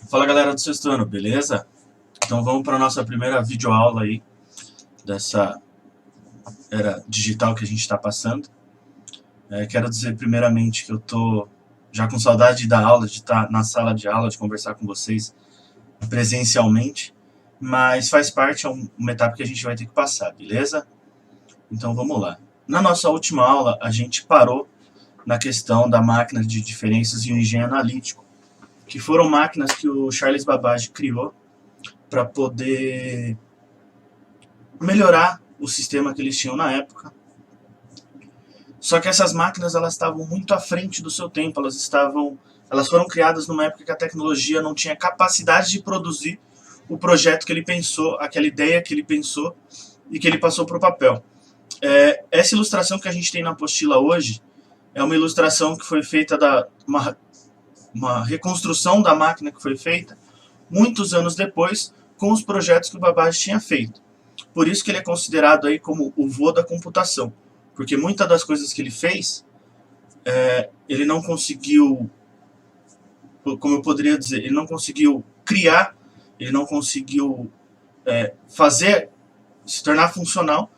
Fala galera do sexto ano, beleza? Então vamos para a nossa primeira videoaula aí dessa era digital que a gente está passando. Quero dizer primeiramente que eu tô já com saudade de dar aula, de estar na sala de aula, de conversar com vocês presencialmente, mas faz parte, é uma etapa que a gente vai ter que passar, beleza? Então vamos lá. Na nossa última aula a gente parou na questão da máquina de diferenças e o engenho analítico, que foram máquinas que o Charles Babbage criou para poder melhorar o sistema que eles tinham na época. Só que essas máquinas elas estavam muito à frente do seu tempo, elas foram criadas numa época que a tecnologia não tinha capacidade de produzir o projeto que ele pensou, aquela ideia que ele pensou e que ele passou para o papel. Essa ilustração que a gente tem na apostila hoje é uma ilustração que foi feita uma reconstrução da máquina que foi feita muitos anos depois com os projetos que o Babbage tinha feito. Por isso que ele é considerado aí como o vô da computação, porque muitas das coisas que ele fez, ele não conseguiu, como eu poderia dizer, ele não conseguiu criar, ele não conseguiu fazer, se tornar funcional,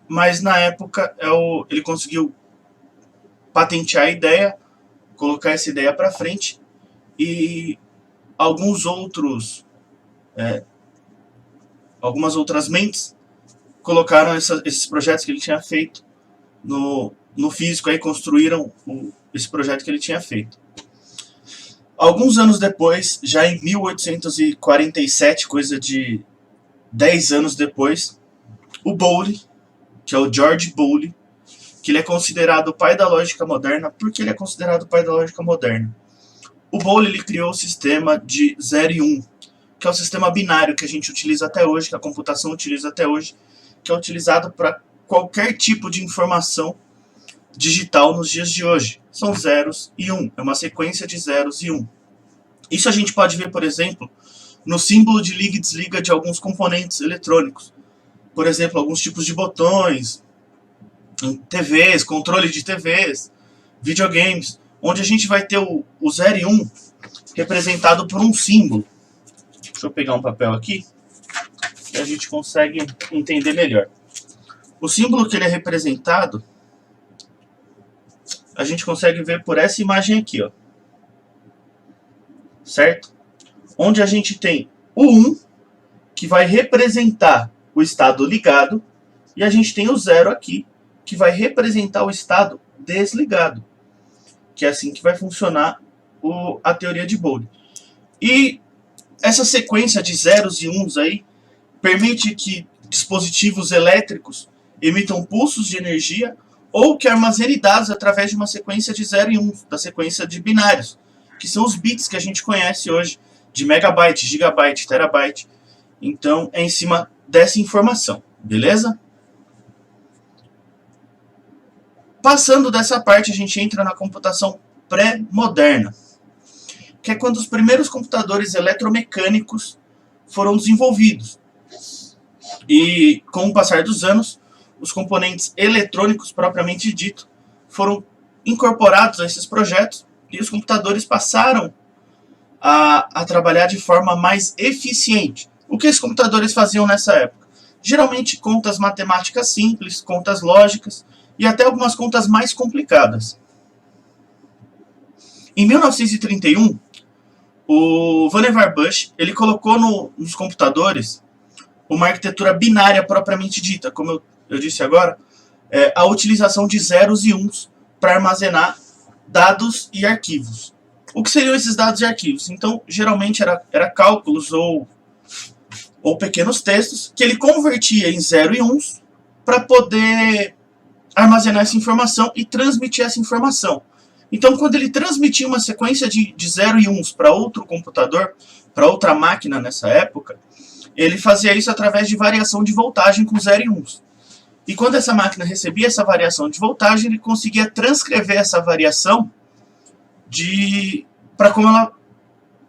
mas na época ele conseguiu patentear a ideia, colocar essa ideia para frente, e algumas outras mentes colocaram esses projetos que ele tinha feito no físico, aí construíram esse projeto que ele tinha feito. Alguns anos depois, já em 1847, coisa de 10 anos depois, o Bowley, que é o George Bowley, que ele é considerado o pai da lógica moderna. Por que ele é considerado o pai da lógica moderna? O Bowley ele criou o sistema de 0 e 1, que é o sistema binário que a gente utiliza até hoje, que a computação utiliza até hoje, que é utilizado para qualquer tipo de informação digital nos dias de hoje. São zeros e 1, é uma sequência de zeros e 1. Isso a gente pode ver, por exemplo, no símbolo de liga e desliga de alguns componentes eletrônicos. Por exemplo, alguns tipos de botões, em TVs, controle de TVs, videogames, onde a gente vai ter o 0 e 1 representado por um símbolo. Deixa eu pegar um papel aqui, que a gente consegue entender melhor. O símbolo que ele é representado, a gente consegue ver por essa imagem aqui, ó. Certo? Onde a gente tem o 1, que vai representar o estado ligado, e a gente tem o 0 aqui, que vai representar o estado desligado, que é assim que vai funcionar a teoria de Bowley. E essa sequência de zeros e uns aí permite que dispositivos elétricos emitam pulsos de energia ou que armazenem dados através de uma sequência de 0 e 1, da sequência de binários, que são os bits que a gente conhece hoje, de megabyte, gigabyte, terabyte. Então, é em cima dessa informação, beleza? Passando dessa parte, a gente entra na computação pré-moderna, que é quando os primeiros computadores eletromecânicos foram desenvolvidos. E, com o passar dos anos, os componentes eletrônicos, propriamente dito, foram incorporados a esses projetos e os computadores passaram a trabalhar de forma mais eficiente. O que esses computadores faziam nessa época? Geralmente contas matemáticas simples, contas lógicas e até algumas contas mais complicadas. Em 1931, o Vannevar Bush ele colocou nos computadores uma arquitetura binária propriamente dita, como eu disse agora, a utilização de zeros e uns para armazenar dados e arquivos. O que seriam esses dados e arquivos? Então, geralmente era cálculos ou pequenos textos que ele convertia em 0 e 1 para poder armazenar essa informação e transmitir essa informação. Então, quando ele transmitia uma sequência de 0 e 1 para outro computador, para outra máquina nessa época, ele fazia isso através de variação de voltagem com 0 e 1. E quando essa máquina recebia essa variação de voltagem, ele conseguia transcrever essa variação para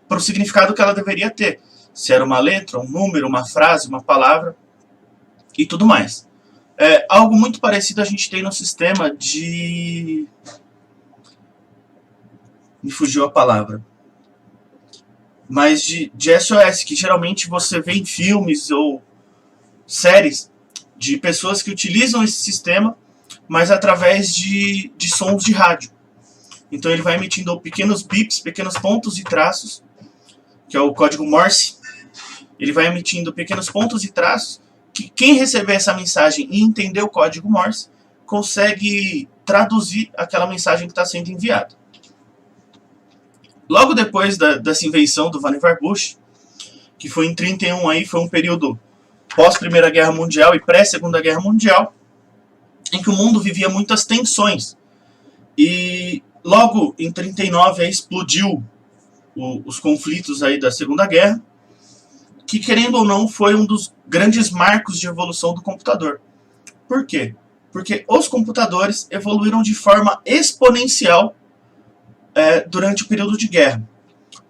o significado que ela deveria ter. Se era uma letra, um número, uma frase, uma palavra e tudo mais. Algo muito parecido a gente tem no sistema de... Me fugiu a palavra. mas de SOS, que geralmente você vê em filmes ou séries de pessoas que utilizam esse sistema, mas através de sons de rádio. Então ele vai emitindo pequenos bips, pequenos pontos e traços, que é o código Morse. Ele vai emitindo pequenos pontos e traços, que quem receber essa mensagem e entender o código Morse consegue traduzir aquela mensagem que está sendo enviada. Logo depois dessa invenção do Vannevar Bush, que foi em 31, aí foi um período pós-Primeira Guerra Mundial e pré-Segunda Guerra Mundial, em que o mundo vivia muitas tensões. E logo em 39 aí explodiu os conflitos aí da Segunda Guerra, que, querendo ou não, foi um dos grandes marcos de evolução do computador. Por quê? Porque os computadores evoluíram de forma exponencial durante o período de guerra.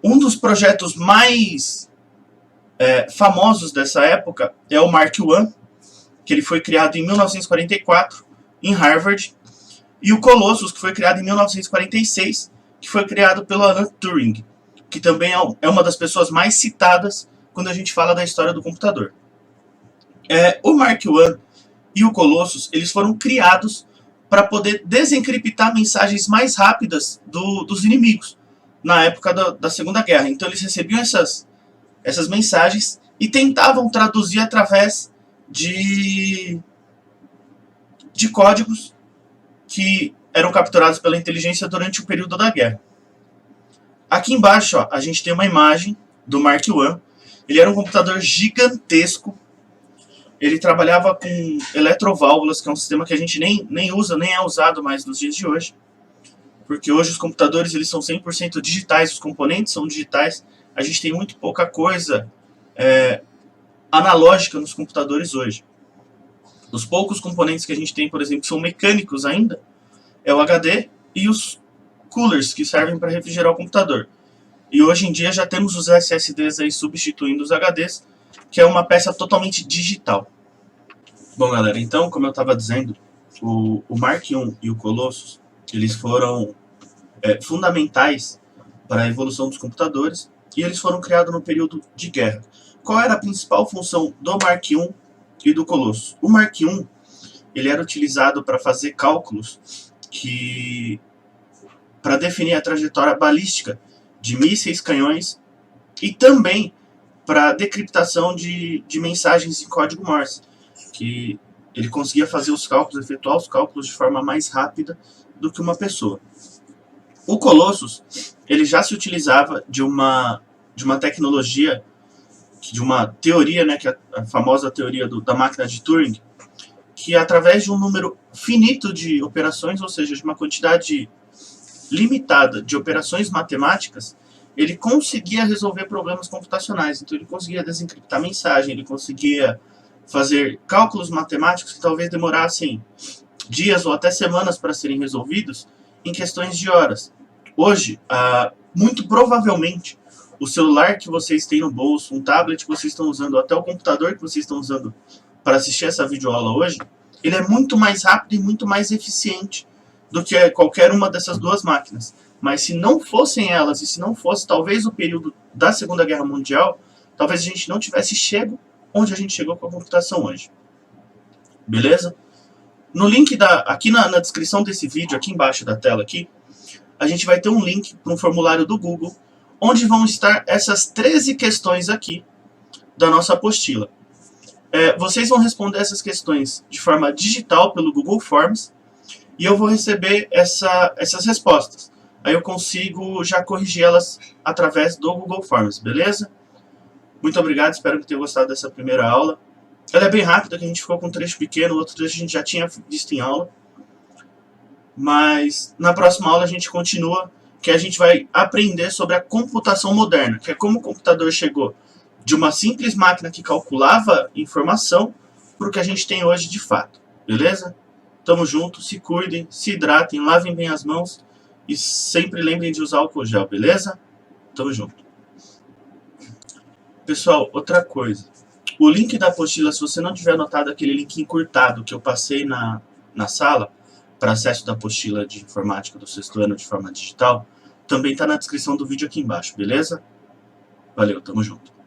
Um dos projetos mais famosos dessa época é o Mark I, que ele foi criado em 1944 em Harvard, e o Colossus, que foi criado em 1946, que foi criado pelo Alan Turing, que também é uma das pessoas mais citadas quando a gente fala da história do computador. O Mark I e o Colossus, eles foram criados para poder desencriptar mensagens mais rápidas dos inimigos na época da Segunda Guerra. Então eles recebiam essas mensagens e tentavam traduzir através de códigos que eram capturados pela inteligência durante o período da guerra. Aqui embaixo, ó, a gente tem uma imagem do Mark I. Ele era um computador gigantesco. Ele trabalhava com eletroválvulas, que é um sistema que a gente nem usa, nem é usado mais nos dias de hoje. Porque hoje os computadores eles são 100% digitais, os componentes são digitais. A gente tem muito pouca coisa analógica nos computadores hoje. Os poucos componentes que a gente tem, por exemplo, que são mecânicos ainda, é o HD e os coolers, que servem para refrigerar o computador. E hoje em dia já temos os SSDs aí substituindo os HDs, que é uma peça totalmente digital. Bom, galera, então, como eu estava dizendo, o Mark I e o Colossus, eles foram fundamentais para a evolução dos computadores, e eles foram criados no período de guerra. Qual era a principal função do Mark I e do Colossus? O Mark I, ele era utilizado para fazer cálculos para definir a trajetória balística de mísseis, canhões, e também para decriptação de mensagens em código Morse, que ele conseguia fazer os cálculos, efetuar os cálculos de forma mais rápida do que uma pessoa. O Colossus, ele já se utilizava de uma tecnologia, de uma teoria, né, que é a famosa teoria da máquina de Turing, que através de um número finito de operações, ou seja, de uma quantidade limitada de operações matemáticas, ele conseguia resolver problemas computacionais. Então ele conseguia desencriptar mensagem, ele conseguia fazer cálculos matemáticos que talvez demorassem dias ou até semanas para serem resolvidos em questões de horas. Hoje, muito provavelmente, o celular que vocês têm no bolso, um tablet que vocês estão usando, até o computador que vocês estão usando para assistir essa videoaula hoje, ele é muito mais rápido e muito mais eficiente do que qualquer uma dessas duas máquinas. Mas se não fossem elas, e se não fosse talvez o período da Segunda Guerra Mundial, talvez a gente não tivesse chego onde a gente chegou com a computação hoje. Beleza? No link aqui na descrição desse vídeo, aqui embaixo da tela aqui, a gente vai ter um link para um formulário do Google, onde vão estar essas 13 questões aqui da nossa apostila. Vocês vão responder essas questões de forma digital pelo Google Forms, e eu vou receber essas respostas. Aí eu consigo já corrigir elas através do Google Forms, beleza? Muito obrigado, espero que tenham gostado dessa primeira aula. Ela é bem rápida, que a gente ficou com um trecho pequeno, o outro trecho a gente já tinha visto em aula. Mas na próxima aula a gente continua, que a gente vai aprender sobre a computação moderna, que é como o computador chegou de uma simples máquina que calculava informação para o que a gente tem hoje de fato, beleza? Tamo junto, se cuidem, se hidratem, lavem bem as mãos e sempre lembrem de usar álcool gel, beleza? Tamo junto. Pessoal, outra coisa. O link da apostila, se você não tiver anotado aquele link encurtado que eu passei na sala para acesso da apostila de informática do 6º ano de forma digital, também está na descrição do vídeo aqui embaixo, beleza? Valeu, tamo junto.